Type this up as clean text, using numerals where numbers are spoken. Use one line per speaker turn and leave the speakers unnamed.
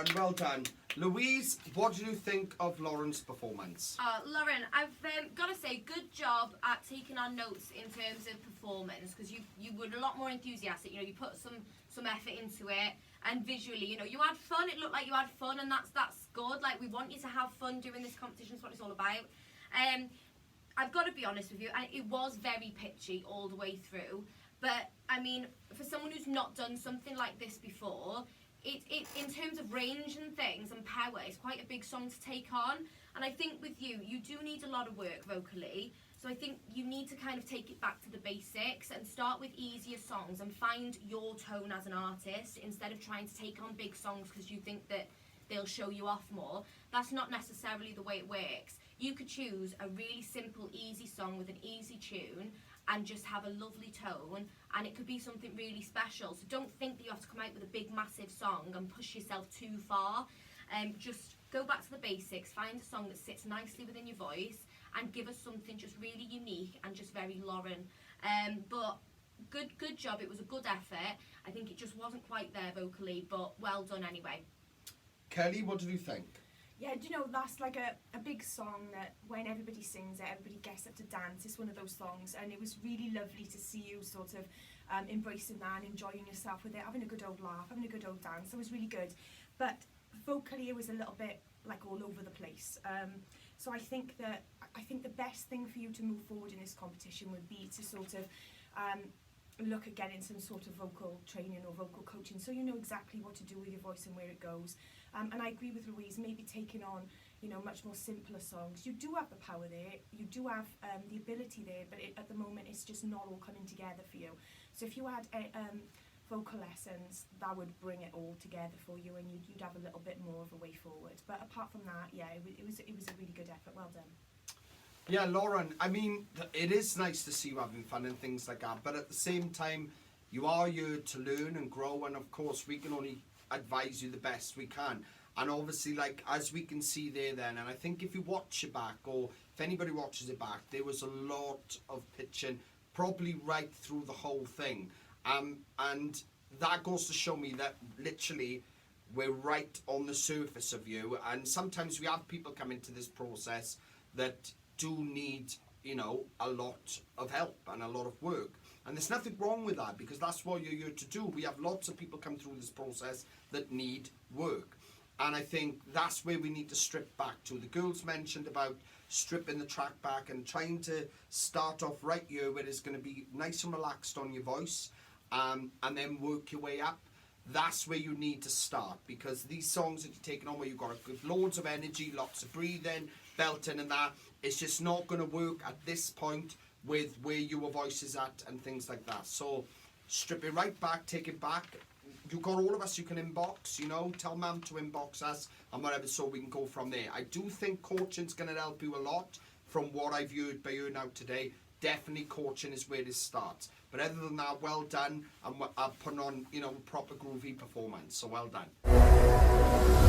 and well done. Louise, what do you think of Lauren's performance?
Lauren, I've got to say, good job at taking on notes in terms of performance, because you were a lot more enthusiastic. You know, you put some effort into it, and visually, you know, you had fun. It looked like you had fun, and that's good. Like, we want you to have fun doing this competition. That's what it's all about. I've got to be honest with you, and it was very pitchy all the way through. But I mean, for someone who's not done something like this before, it in terms of range and things and power, it's quite a big song to take on. And I think with you do need a lot of work vocally. So I think you need to kind of take it back to the basics and start with easier songs and find your tone as an artist instead of trying to take on big songs because you think that they'll show you off more. That's not necessarily the way it works. You could choose a really simple, easy song with an easy tune and just have a lovely tone, and it could be something really special. So don't think that you have to come out with a big, massive song and push yourself too far. Just go back to the basics, find a song that sits nicely within your voice, and give us something just really unique and just very Lauren. But good job. It was a good effort. I think it just wasn't quite there vocally, but well done anyway.
Kelly, what did you think?
Yeah, do you know, that's like a big song that when everybody sings it, everybody gets up to dance. It's one of those songs, and it was really lovely to see you sort of embracing that and enjoying yourself with it, having a good old laugh, having a good old dance. It was really good. But vocally, it was a little bit like all over the place. So I think the best thing for you to move forward in this competition would be to sort of look at getting some sort of vocal training or vocal coaching, so you know exactly what to do with your voice and where it goes. And I agree with Louise, maybe taking on, you know, much more simpler songs. You do have the power there, you do have the ability there, but at the moment it's just not all coming together for you. So if you had vocal lessons, that would bring it all together for you, and you'd have a little bit more of a way forward. But apart from that, yeah, it was a really good effort. Well done.
Yeah, Lauren, I mean, it is nice to see you having fun and things like that, but at the same time, you are here to learn and grow, and of course, we can only advise you the best we can. And obviously, like, as we can see there then, and I think if you watch it back, or if anybody watches it back, there was a lot of pitching, probably right through the whole thing. And that goes to show me that literally we're right on the surface of you, and sometimes we have people come into this process that do need, you know, a lot of help and a lot of work. And there's nothing wrong with that, because that's what you're here to do. We have lots of people come through this process that need work. And I think that's where we need to strip back to. The girls mentioned about stripping the track back and trying to start off right here where it's going to be nice and relaxed on your voice, and then work your way up. That's where you need to start, because these songs that you're taking on where you've got to give loads of energy, lots of breathing, belting and that, it's just not going to work at this point with where your voice is at and things like that. So strip it right back, take it back. You've got all of us you can inbox, you know, tell Mum to inbox us and whatever, so we can go from there. I do think coaching's going to help you a lot from what I've heard by you now today. Definitely coaching is where this starts. But other than that, well done, and I've put on, you know, proper groovy performance, so well done.